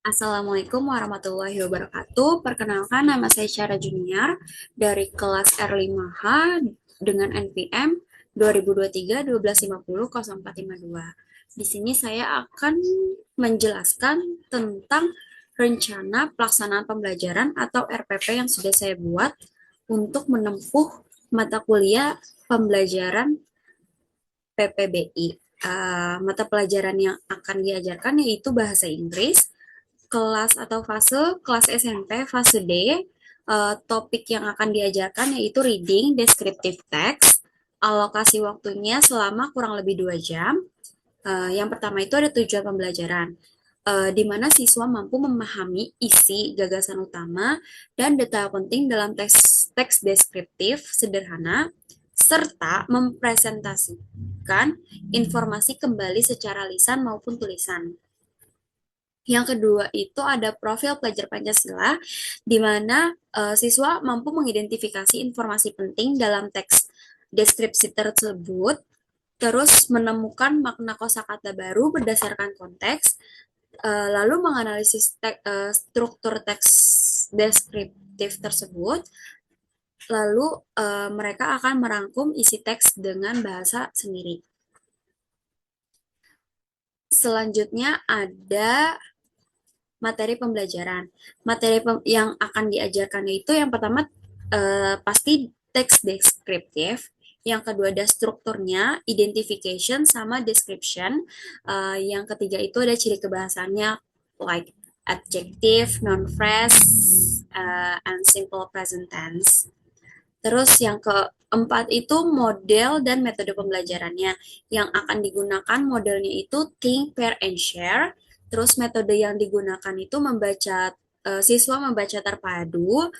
Assalamualaikum warahmatullahi wabarakatuh. Perkenalkan, nama saya Syara Junior dari kelas R5H dengan NPM 2023-1250-0452. Di sini saya akan menjelaskan tentang rencana pelaksanaan pembelajaran atau RPP yang sudah saya buat untuk menempuh mata kuliah pembelajaran PPBI. Mata pelajaran yang akan diajarkan yaitu bahasa Inggris, kelas atau fase kelas SMP fase D. Topik yang akan diajarkan yaitu reading, descriptive text. Alokasi waktunya selama kurang lebih 2 jam. Yang pertama itu ada tujuan pembelajaran, di mana siswa mampu memahami isi gagasan utama dan detail penting dalam teks deskriptif sederhana, serta mempresentasikan informasi kembali secara lisan maupun tulisan. Yang kedua itu ada profil pelajar Pancasila, di mana siswa mampu mengidentifikasi informasi penting dalam teks deskripsi tersebut, terus menemukan makna kosakata baru berdasarkan konteks, lalu menganalisis struktur teks deskriptif tersebut, lalu mereka akan merangkum isi teks dengan bahasa sendiri. Selanjutnya ada materi pembelajaran. Materi yang akan diajarkan itu yang pertama pasti teks deskriptif, yang kedua ada strukturnya, identification sama description, yang ketiga itu ada ciri kebahasannya like adjective, non-phrase, and simple present tense. Terus yang keempat itu model dan metode pembelajarannya. Yang akan digunakan modelnya itu think, pair, and share. Terus metode yang digunakan itu siswa membaca terpandu,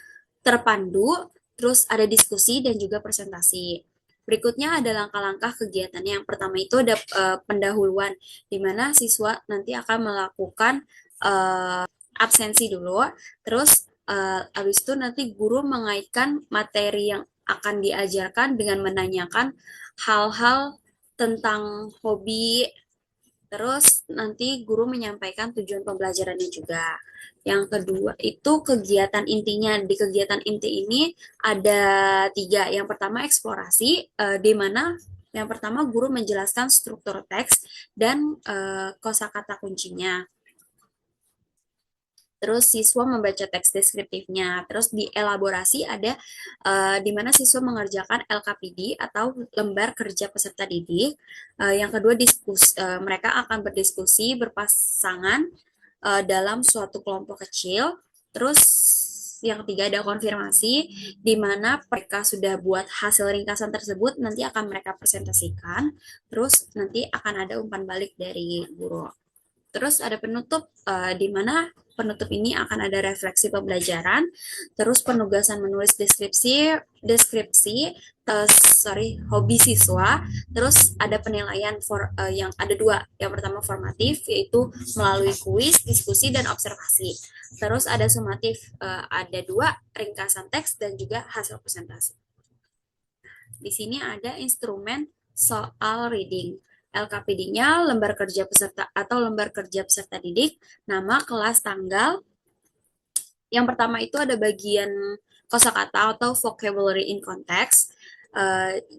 terus ada diskusi dan juga presentasi. Berikutnya ada langkah-langkah kegiatannya. Yang pertama itu ada pendahuluan, di mana siswa nanti akan melakukan absensi dulu, terus habis itu nanti guru mengaitkan materi yang akan diajarkan dengan menanyakan hal-hal tentang hobi, terus nanti guru menyampaikan tujuan pembelajarannya juga. Yang kedua itu kegiatan intinya. Di kegiatan inti ini ada tiga. Yang pertama eksplorasi, di mana yang pertama guru menjelaskan struktur teks dan kosakata kuncinya. Terus siswa membaca teks deskriptifnya. Terus di elaborasi ada di mana siswa mengerjakan LKPD atau lembar kerja peserta didik. Yang kedua mereka akan berdiskusi berpasangan dalam suatu kelompok kecil. Terus yang ketiga ada konfirmasi, di mana mereka sudah buat hasil ringkasan tersebut nanti akan mereka presentasikan. Terus nanti akan ada umpan balik dari guru. Terus ada penutup, di mana penutup ini akan ada refleksi pembelajaran, terus penugasan menulis hobi siswa, terus ada penilaian yang ada dua. Yang pertama formatif, yaitu melalui kuis, diskusi, dan observasi. Terus ada sumatif, ada dua, ringkasan teks dan juga hasil presentasi. Di sini ada instrumen soal reading. LKPD-nya lembar kerja peserta atau lembar kerja peserta didik, nama, kelas, tanggal. Yang pertama itu ada bagian kosakata atau vocabulary in context.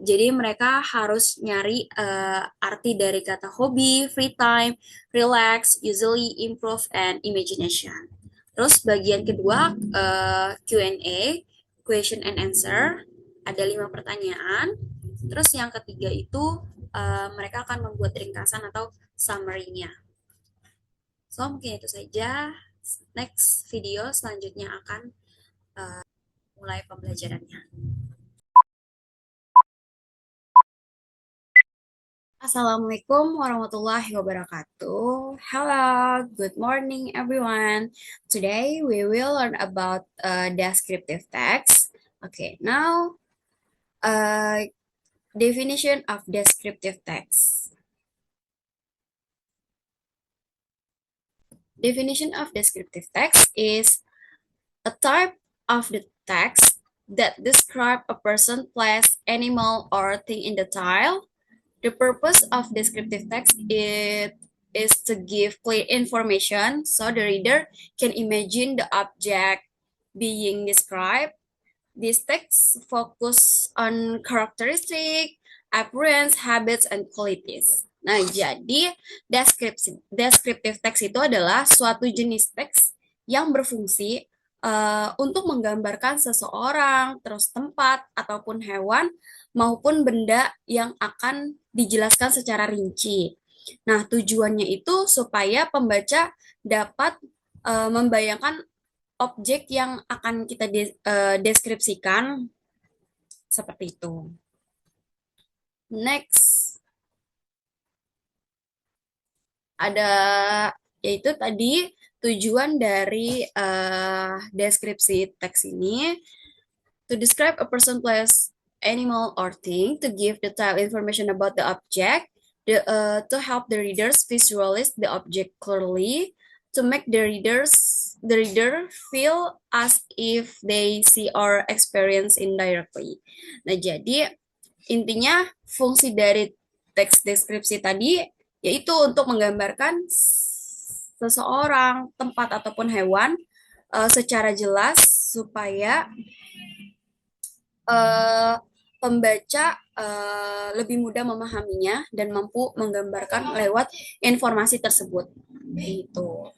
Jadi mereka harus nyari arti dari kata hobi, free time, relax, usually, improve, and imagination. Terus bagian kedua Q&A, question and answer, ada 5 pertanyaan. Terus yang ketiga itu mereka akan membuat ringkasan atau summary-nya. So, mungkin itu saja. Next video selanjutnya akan mulai pembelajarannya. Assalamualaikum warahmatullahi wabarakatuh. Hello, good morning everyone. Today we will learn about descriptive text. Okay, now definition of descriptive text. Definition of descriptive text is a type of the text that describe a person, place, animal, or thing in detail. The purpose of descriptive text is to give clear information so the reader can imagine the object being described. These texts focus on characteristic, appearance, habits, and qualities. Nah, jadi descriptive text itu adalah suatu jenis teks yang berfungsi untuk menggambarkan seseorang, terus tempat, ataupun hewan, maupun benda yang akan dijelaskan secara rinci. Nah, tujuannya itu supaya pembaca dapat membayangkan objek yang akan kita deskripsikan seperti itu. Next, ada yaitu tadi tujuan dari deskripsi teks ini to describe a person, place, animal, or thing, to give detailed information about the object, to help the readers visualize the object clearly, to make the reader feel as if they see or experience indirectly. Nah, jadi intinya fungsi dari teks deskripsi tadi yaitu untuk menggambarkan seseorang, tempat ataupun hewan secara jelas supaya pembaca lebih mudah memahaminya dan mampu menggambarkan lewat informasi tersebut. Itu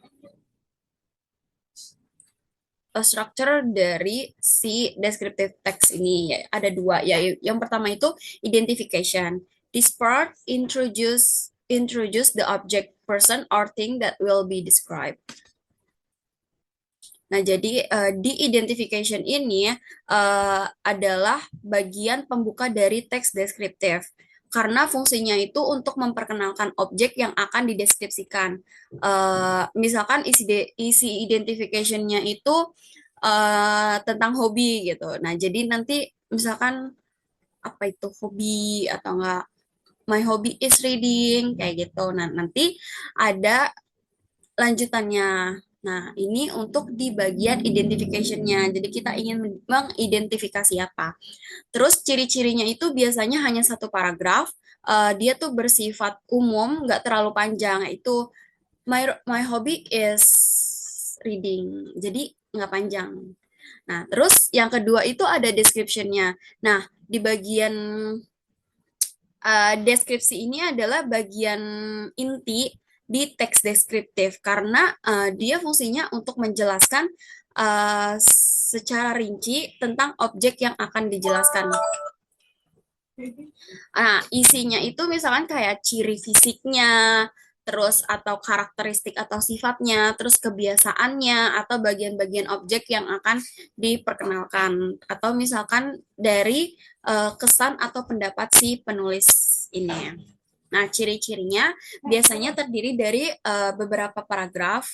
structure dari si descriptive text ini ya, ada dua ya. Yang pertama itu identification. This part introduce the object, person, or thing that will be described. Nah, jadi di identification ini adalah bagian pembuka dari teks deskriptif. Karena fungsinya itu untuk memperkenalkan objek yang akan dideskripsikan. Misalkan isi identification-nya itu tentang hobi gitu. Nah, jadi nanti misalkan apa itu hobi atau enggak, my hobby is reading, kayak gitu. Nah, nanti ada lanjutannya. Nah, ini untuk di bagian identification-nya. Jadi kita ingin mengidentifikasi apa. Terus ciri-cirinya itu biasanya hanya satu paragraf. Dia tuh bersifat umum, nggak terlalu panjang. Itu my hobby is reading. Jadi nggak panjang. Nah, terus yang kedua itu ada description-nya. Nah, di bagian deskripsi ini adalah bagian inti di teks deskriptif karena dia fungsinya untuk menjelaskan secara rinci tentang objek yang akan dijelaskan. Nah, isinya itu misalkan kayak ciri fisiknya, terus atau karakteristik atau sifatnya, terus kebiasaannya, atau bagian-bagian objek yang akan diperkenalkan. Atau misalkan dari kesan atau pendapat si penulis ini. Nah, ciri-cirinya biasanya terdiri dari beberapa paragraf.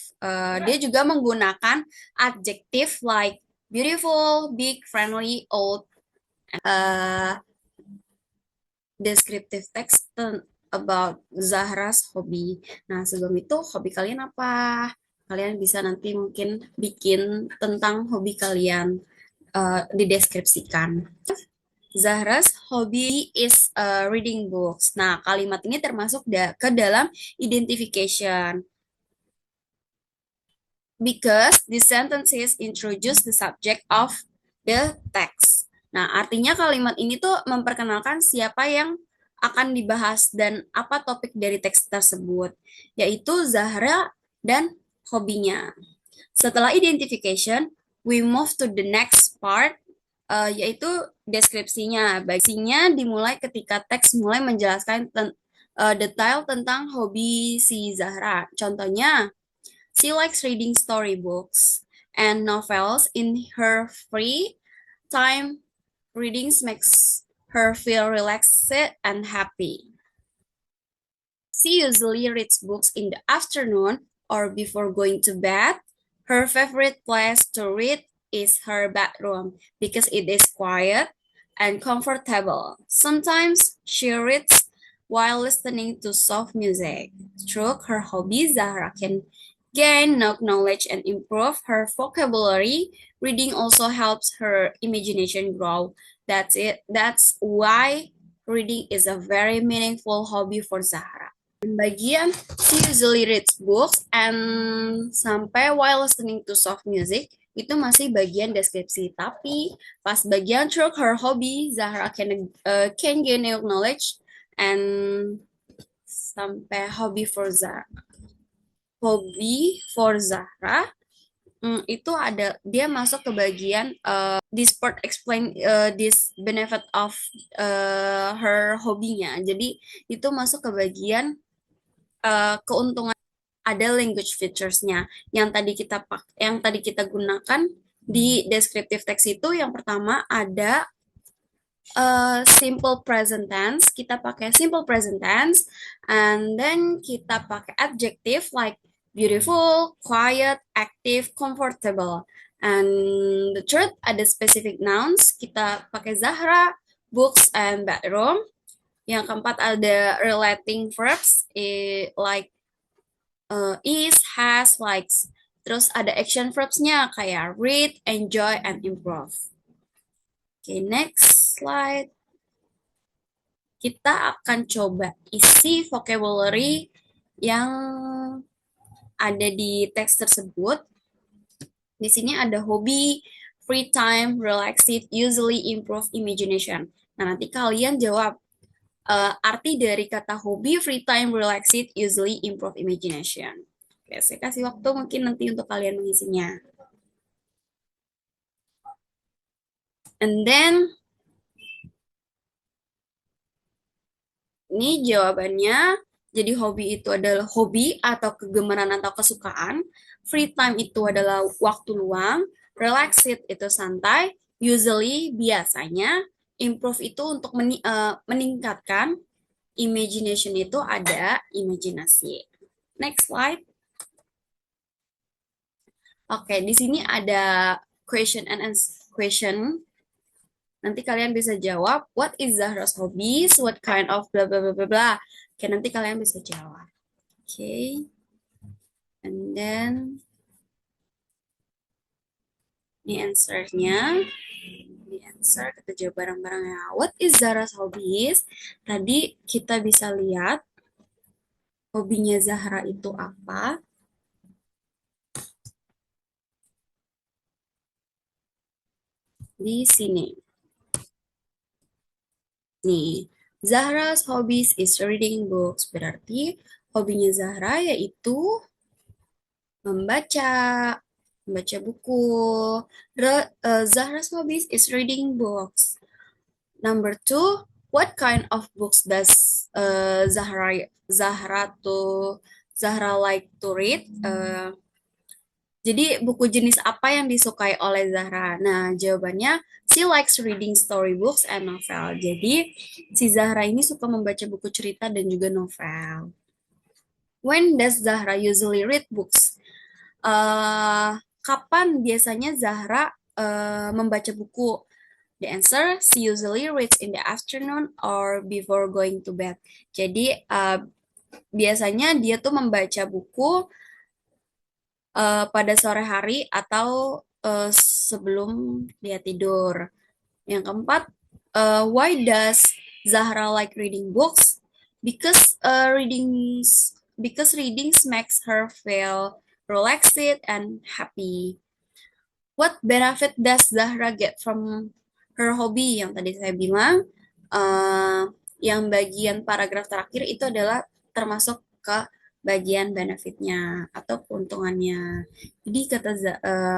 Dia juga menggunakan adjektif like beautiful, big, friendly, old, descriptive text about Zahra's hobby. Nah, sebelum itu, hobi kalian apa? Kalian bisa nanti mungkin bikin tentang hobi kalian, dideskripsikan. Zahra's hobby is reading books. Nah, kalimat ini termasuk ke dalam identification. Because the sentences introduce the subject of the text. Nah, artinya kalimat ini tuh memperkenalkan siapa yang akan dibahas dan apa topik dari teks tersebut, yaitu Zahra dan hobinya. Setelah identification, we move to the next part, yaitu deskripsinya. Bagiannya dimulai ketika teks mulai menjelaskan detail tentang hobi si Zahra. Contohnya, she likes reading storybooks and novels in her free time. Readings makes her feel relaxed and happy. She usually reads books in the afternoon or before going to bed. Her favorite place to read is her bedroom because it is quiet and comfortable. Sometimes she reads while listening to soft music. Through her hobby, Zahra can gain knowledge and improve her vocabulary. Reading also helps her imagination grow. That's it. That's why reading is a very meaningful hobby for Zahra. Bagian she usually reads books and sampai while listening to soft music itu masih bagian deskripsi. Tapi pas bagian through her hobby, Zahra can gain new knowledge and sampai hobby for Zahra itu ada dia masuk ke bagian this part explain this benefit of her hobinya. Jadi itu masuk ke bagian keuntungan ada language features-nya yang tadi kita gunakan di descriptive text itu yang pertama ada simple present tense, kita pakai simple present tense, and then kita pakai adjective like beautiful, quiet, active, comfortable. And the third ada specific nouns, kita pakai Zahra, books, and bedroom. Yang keempat ada relating verbs like is, has, likes. Terus ada action verbs-nya kayak read, enjoy, and improve. Oke, next slide. Kita akan coba isi vocabulary yang ada di teks tersebut. Di sini ada hobi, free time, relaxing, usually improve imagination. Nah, nanti kalian jawab arti dari kata hobi, free time, relaxing, usually improve imagination. Oke, saya kasih waktu mungkin nanti untuk kalian mengisinya. And then, ini jawabannya. Jadi hobi itu adalah hobi atau kegemaran atau kesukaan. Free time itu adalah waktu luang. Relaxed itu santai. Usually, biasanya. Improve itu untuk meningkatkan. Imagination itu ada imajinasi. Next slide. Oke, di sini ada question and answer question. Nanti kalian bisa jawab, what is Zahra's hobbies? What kind of blah blah blah blah blah. Oke, nanti kalian bisa jawab. Oke. And then ini answer-nya. Ini answer, kita jawab bareng-bareng ya. What is Zahra's hobbies? Tadi kita bisa lihat hobinya Zahra itu apa. Di sini. Nih, Zahra's hobbies is reading books. Berarti hobinya Zahra yaitu membaca, membaca buku. Zahra's hobbies is reading books. Number two, what kind of books does Zahra like to read? Jadi buku jenis apa yang disukai oleh Zahra? Nah, jawabannya she likes reading storybooks and novel. Jadi si Zahra ini suka membaca buku cerita dan juga novel. When does Zahra usually read books? Kapan biasanya Zahra membaca buku? The answer, she usually reads in the afternoon or before going to bed. Jadi biasanya dia tuh membaca buku pada sore hari atau sebelum dia tidur. Yang keempat, why does Zahra like reading books? Because reading makes her feel relaxed and happy. What benefit does Zahra get from her hobby? Yang tadi saya bilang, yang bagian paragraf terakhir itu adalah termasuk ke bagian benefitnya atau keuntungannya. Jadi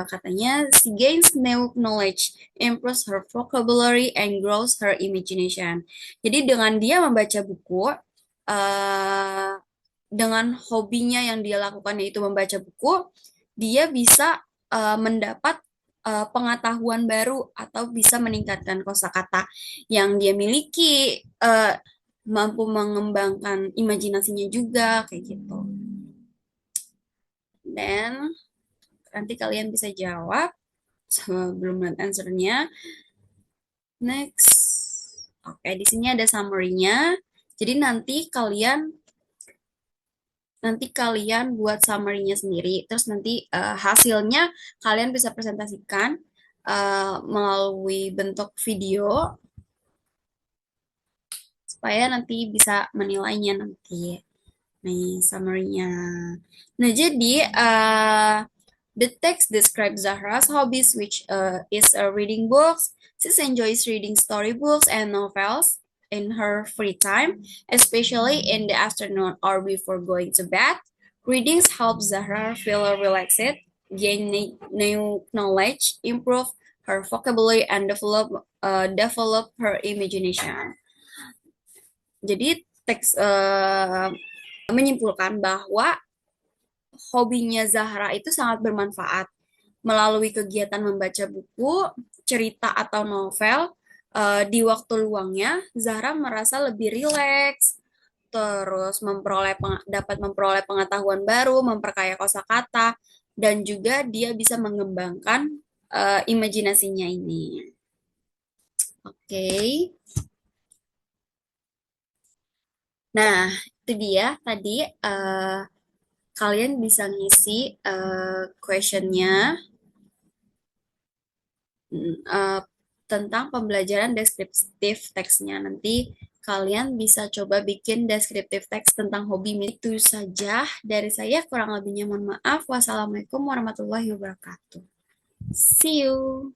katanya she gains new knowledge, improves her vocabulary, and grows her imagination. Jadi dengan dia membaca buku, dengan hobinya yang dia lakukan yaitu membaca buku, dia bisa mendapat pengetahuan baru atau bisa meningkatkan kosakata yang dia miliki, mampu mengembangkan imajinasinya juga kayak gitu. Dan nanti kalian bisa jawab sebelum lihat answernya. Next, oke, di sini ada summary-nya. Jadi nanti kalian buat summary-nya sendiri. Terus nanti hasilnya kalian bisa presentasikan melalui bentuk video supaya nanti bisa menilainya nanti. Nih, summary-nya. Nah, jadi the text describes Zahra's hobbies, which is reading books. She enjoys reading storybooks and novels in her free time, especially in the afternoon or before going to bed. Readings help Zahra feel relaxed, gain new knowledge, improve her vocabulary, and develop her imagination. Jadi teks menyimpulkan bahwa hobinya Zahra itu sangat bermanfaat. Melalui kegiatan membaca buku, cerita atau novel, di waktu luangnya, Zahra merasa lebih rileks, terus dapat memperoleh pengetahuan baru, memperkaya kosakata, dan juga dia bisa mengembangkan imajinasinya ini. Oke. Nah, itu dia tadi kalian bisa ngisi questionnya uh, tentang pembelajaran deskriptif teksnya. Nanti kalian bisa coba bikin deskriptif teks tentang hobi. Itu saja dari saya, kurang lebihnya mohon maaf. Wassalamualaikum warahmatullahi wabarakatuh. See you.